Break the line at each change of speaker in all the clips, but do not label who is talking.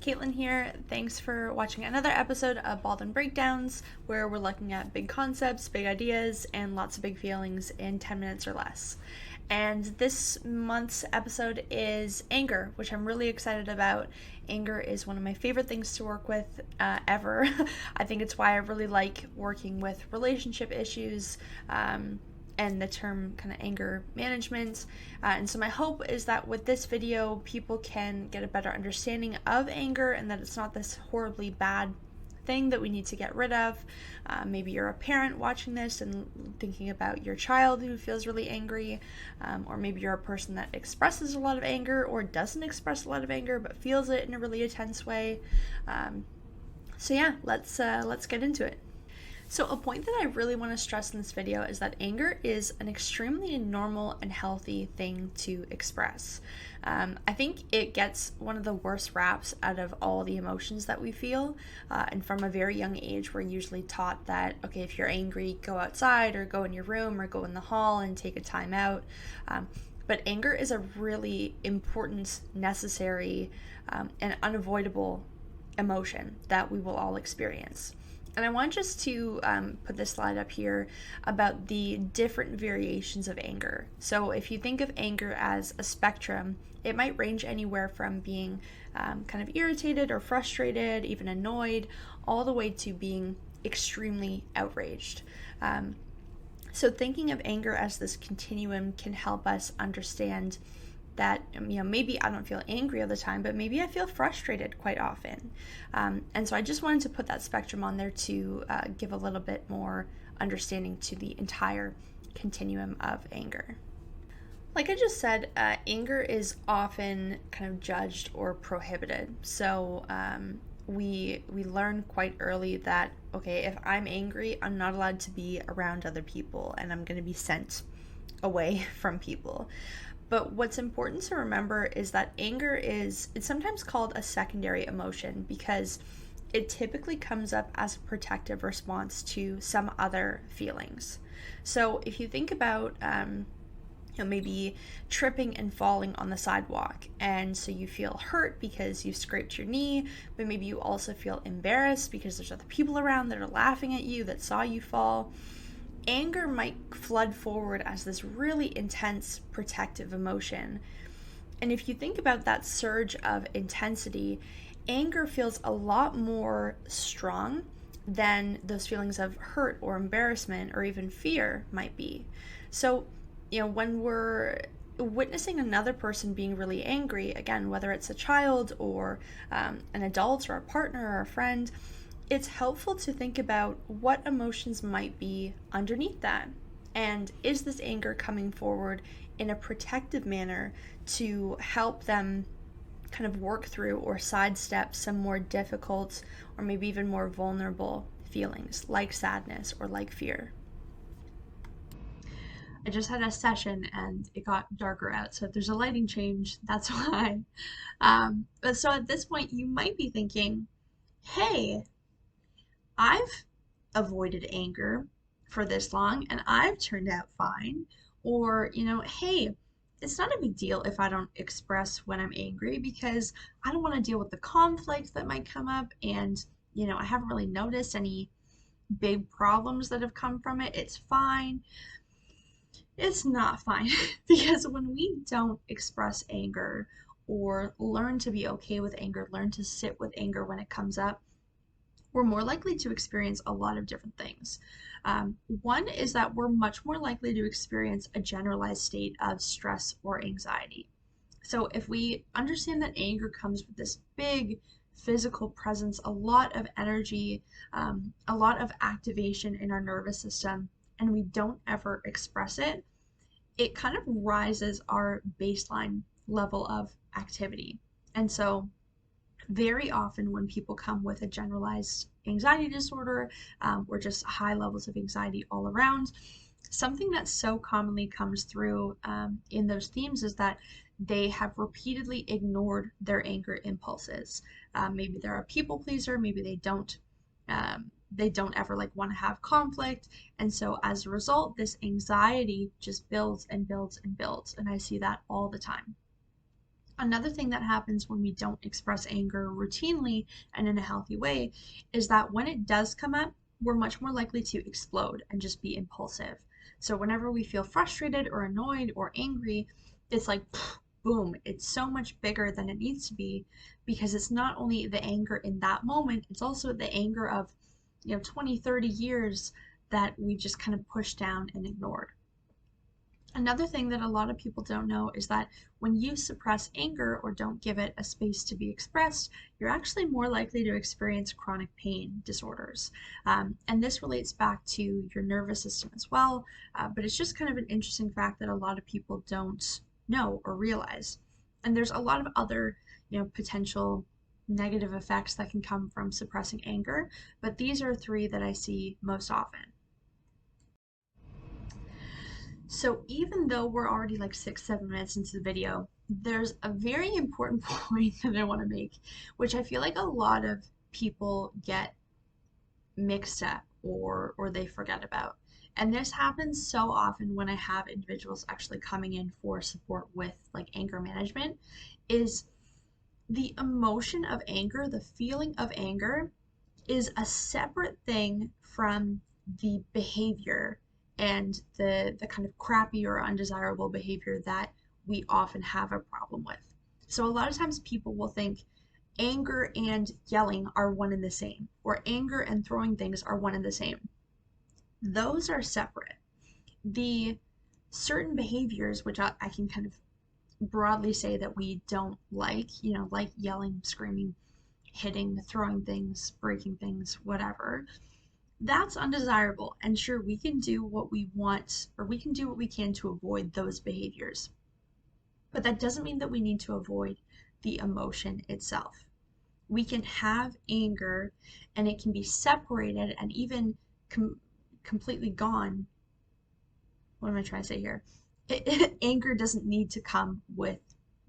Kaitlin here. Thanks for watching another episode of Baldwin Breakdowns, where we're looking at big concepts, big ideas, and lots of big feelings in 10 minutes or less. And this month's episode is anger, which I'm really excited about. Anger is one of my favorite things to work with ever. I think it's why I really like working with relationship issues. And the term kind of anger management. And so my hope is that with this video, people can get a better understanding of anger and that it's not this horribly bad thing that we need to get rid of. Maybe you're a parent watching this and thinking about your child who feels really angry, or maybe you're a person that expresses a lot of anger or doesn't express a lot of anger but feels it in a really intense way. So yeah, let's get into it. So a point that I really want to stress in this video is that anger is an extremely normal and healthy thing to express. I think it gets one of the worst raps out of all the emotions that we feel. And from a very young age, we're usually taught that, okay, if you're angry, go outside or go in your room or go in the hall and take a time out. But anger is a really important, necessary, and unavoidable emotion that we will all experience. And I want just to put this slide up here about the different variations of anger. So if you think of anger as a spectrum, it might range anywhere from being kind of irritated or frustrated, even annoyed, all the way to being extremely outraged. So thinking of anger as this continuum can help us understand that, maybe I don't feel angry all the time, but maybe I feel frustrated quite often. And so I just wanted to put that spectrum on there to give a little bit more understanding to the entire continuum of anger. Like I just said, anger is often kind of judged or prohibited. So we learn quite early that, okay, if I'm angry, I'm not allowed to be around other people and I'm going to be sent away from people. But what's important to remember is that anger it's sometimes called a secondary emotion because it typically comes up as a protective response to some other feelings. So if you think about maybe tripping and falling on the sidewalk, and so you feel hurt because you scraped your knee, but maybe you also feel embarrassed because there's other people around that are laughing at you that saw you fall. Anger might flood forward as this really intense protective emotion. And if you think about that surge of intensity, anger feels a lot more strong than those feelings of hurt or embarrassment or even fear might be. So, when we're witnessing another person being really angry, again, whether it's a child or an adult or a partner or a friend, it's helpful to think about what emotions might be underneath that. And is this anger coming forward in a protective manner to help them kind of work through or sidestep some more difficult or maybe even more vulnerable feelings like sadness or like fear? I just had a session and it got darker out, so if there's a lighting change, that's why. But so at this point, you might be thinking, hey, I've avoided anger for this long and I've turned out fine. Or, hey, it's not a big deal if I don't express when I'm angry because I don't want to deal with the conflict that might come up. And, I haven't really noticed any big problems that have come from it. It's fine. It's not fine because when we don't express anger or learn to be okay with anger, learn to sit with anger when it comes up, we're more likely to experience a lot of different things. One is that we're much more likely to experience a generalized state of stress or anxiety. So if we understand that anger comes with this big physical presence, a lot of energy, a lot of activation in our nervous system, and we don't ever express it, it kind of rises our baseline level of activity. And so very often when people come with a generalized anxiety disorder or just high levels of anxiety all around, something that so commonly comes through in those themes is that they have repeatedly ignored their anger impulses. Maybe they're a people pleaser, maybe they don't ever want to have conflict, and so as a result this anxiety just builds and builds and builds, and I see that all the time. Another thing that happens when we don't express anger routinely and in a healthy way is that when it does come up, we're much more likely to explode and just be impulsive. So whenever we feel frustrated or annoyed or angry, it's like boom, it's so much bigger than it needs to be, because it's not only the anger in that moment, it's also the anger of 20, 30 years that we've just kind of pushed down and ignored. Another thing that a lot of people don't know is that when you suppress anger or don't give it a space to be expressed, you're actually more likely to experience chronic pain disorders. And this relates back to your nervous system as well, but it's just kind of an interesting fact that a lot of people don't know or realize. And there's a lot of other, potential negative effects that can come from suppressing anger, but these are three that I see most often. So even though we're already like 6, 7 minutes into the video, there's a very important point that I want to make, which I feel like a lot of people get mixed up or they forget about. And this happens so often when I have individuals actually coming in for support with like anger management, is the emotion of anger, the feeling of anger is a separate thing from the behavior and the kind of crappy or undesirable behavior that we often have a problem with. So a lot of times people will think anger and yelling are one and the same, or anger and throwing things are one and the same. Those are separate. The certain behaviors, which I can kind of broadly say that we don't like, like yelling, screaming, hitting, throwing things, breaking things, whatever, that's undesirable. And sure, we can do what we want, or we can do what we can to avoid those behaviors. But that doesn't mean that we need to avoid the emotion itself. We can have anger and it can be separated and even completely gone. What am I trying to say here? Anger doesn't need to come with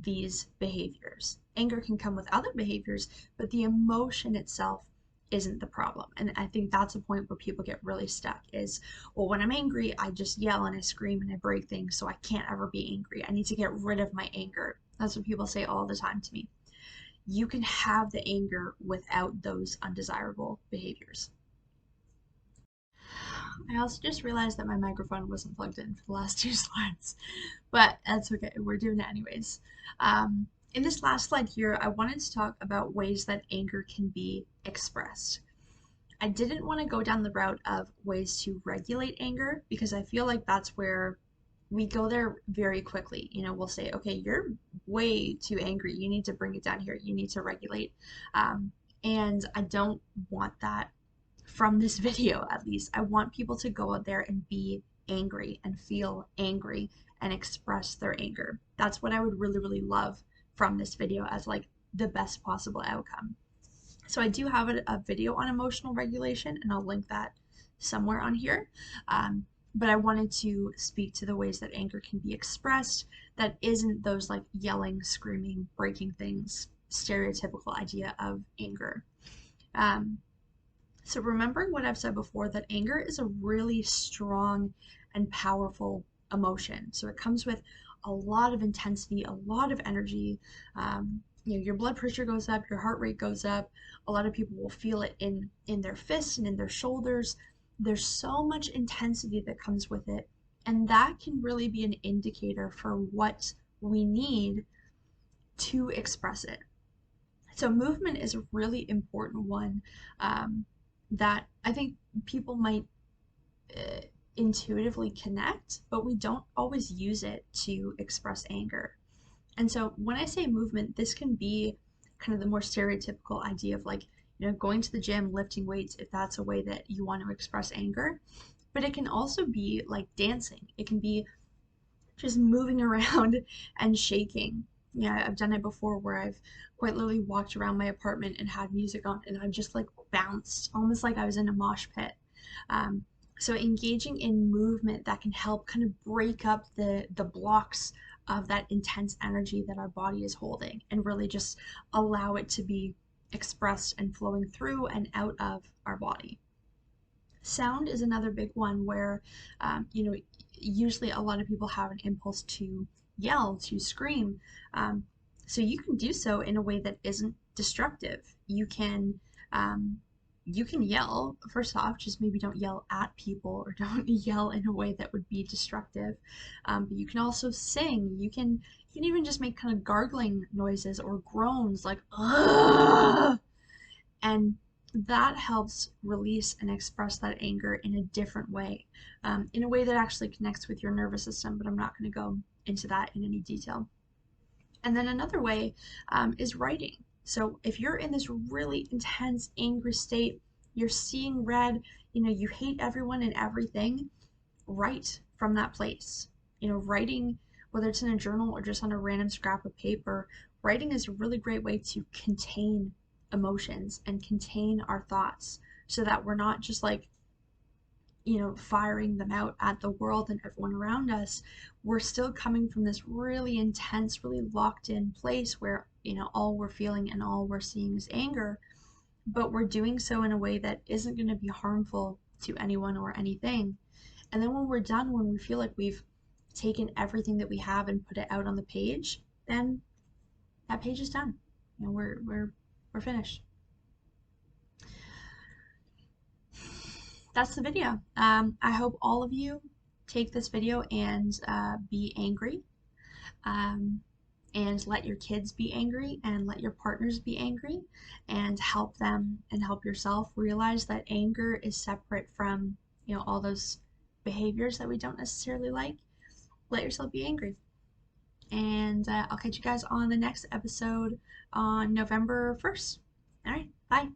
these behaviors. Anger can come with other behaviors, but the emotion itself isn't the problem. And I think that's a point where people get really stuck is, well, when I'm angry, I just yell and I scream and I break things, so I can't ever be angry. I need to get rid of my anger. That's what people say all the time to me. You can have the anger without those undesirable behaviors. I also just realized that my microphone wasn't plugged in for the last two slides, but that's okay. We're doing it anyways. In this last slide here, I wanted to talk about ways that anger can be expressed. I didn't want to go down the route of ways to regulate anger because I feel like that's where we go there very quickly. We'll say, okay, you're way too angry. You need to bring it down here. You need to regulate. And I don't want that from this video, at least. I want people to go out there and be angry and feel angry and express their anger. That's what I would really, really love from this video as like the best possible outcome. So I do have a video on emotional regulation, and I'll link that somewhere on here. But I wanted to speak to the ways that anger can be expressed that isn't those like yelling, screaming, breaking things, stereotypical idea of anger. So remembering what I've said before, that anger is a really strong and powerful emotion. So it comes with a lot of intensity, a lot of energy. Your blood pressure goes up, your heart rate goes up. A lot of people will feel it in their fists and in their shoulders. There's so much intensity that comes with it, and that can really be an indicator for what we need to express it. So movement is a really important one that I think people might intuitively connect, but we don't always use it to express anger. And so when I say movement, this can be kind of the more stereotypical idea of like, going to the gym, lifting weights, if that's a way that you want to express anger. But it can also be like dancing. It can be just moving around and shaking. Yeah, I've done it before where I've quite literally walked around my apartment and had music on and I've just like bounced, almost like I was in a mosh pit. So engaging in movement that can help kind of break up the blocks of that intense energy that our body is holding and really just allow it to be expressed and flowing through and out of our body. Sound is another big one where, usually a lot of people have an impulse to yell, to scream. So you can do so in a way that isn't destructive. Um, you can yell. First off, just maybe don't yell at people or don't yell in a way that would be destructive. But you can also sing. You can even just make kind of gargling noises or groans like "Ugh!" And that helps release and express that anger in a different way, in a way that actually connects with your nervous system. But I'm not going to go into that in any detail. And then another way is writing. So if you're in this really intense, angry state, you're seeing red, you hate everyone and everything, write from that place. Writing, whether it's in a journal or just on a random scrap of paper, writing is a really great way to contain emotions and contain our thoughts so that we're not just like firing them out at the world and everyone around us. We're still coming from this really intense, really locked in place where, all we're feeling and all we're seeing is anger, but we're doing so in a way that isn't going to be harmful to anyone or anything. And then when we're done, when we feel like we've taken everything that we have and put it out on the page, then that page is done. We're finished. That's the video. I hope all of you take this video and be angry, um, and let your kids be angry and let your partners be angry, and help them and help yourself realize that anger is separate from all those behaviors that we don't necessarily like. Let yourself be angry. And I'll catch you guys on the next episode on November 1st. All right, bye.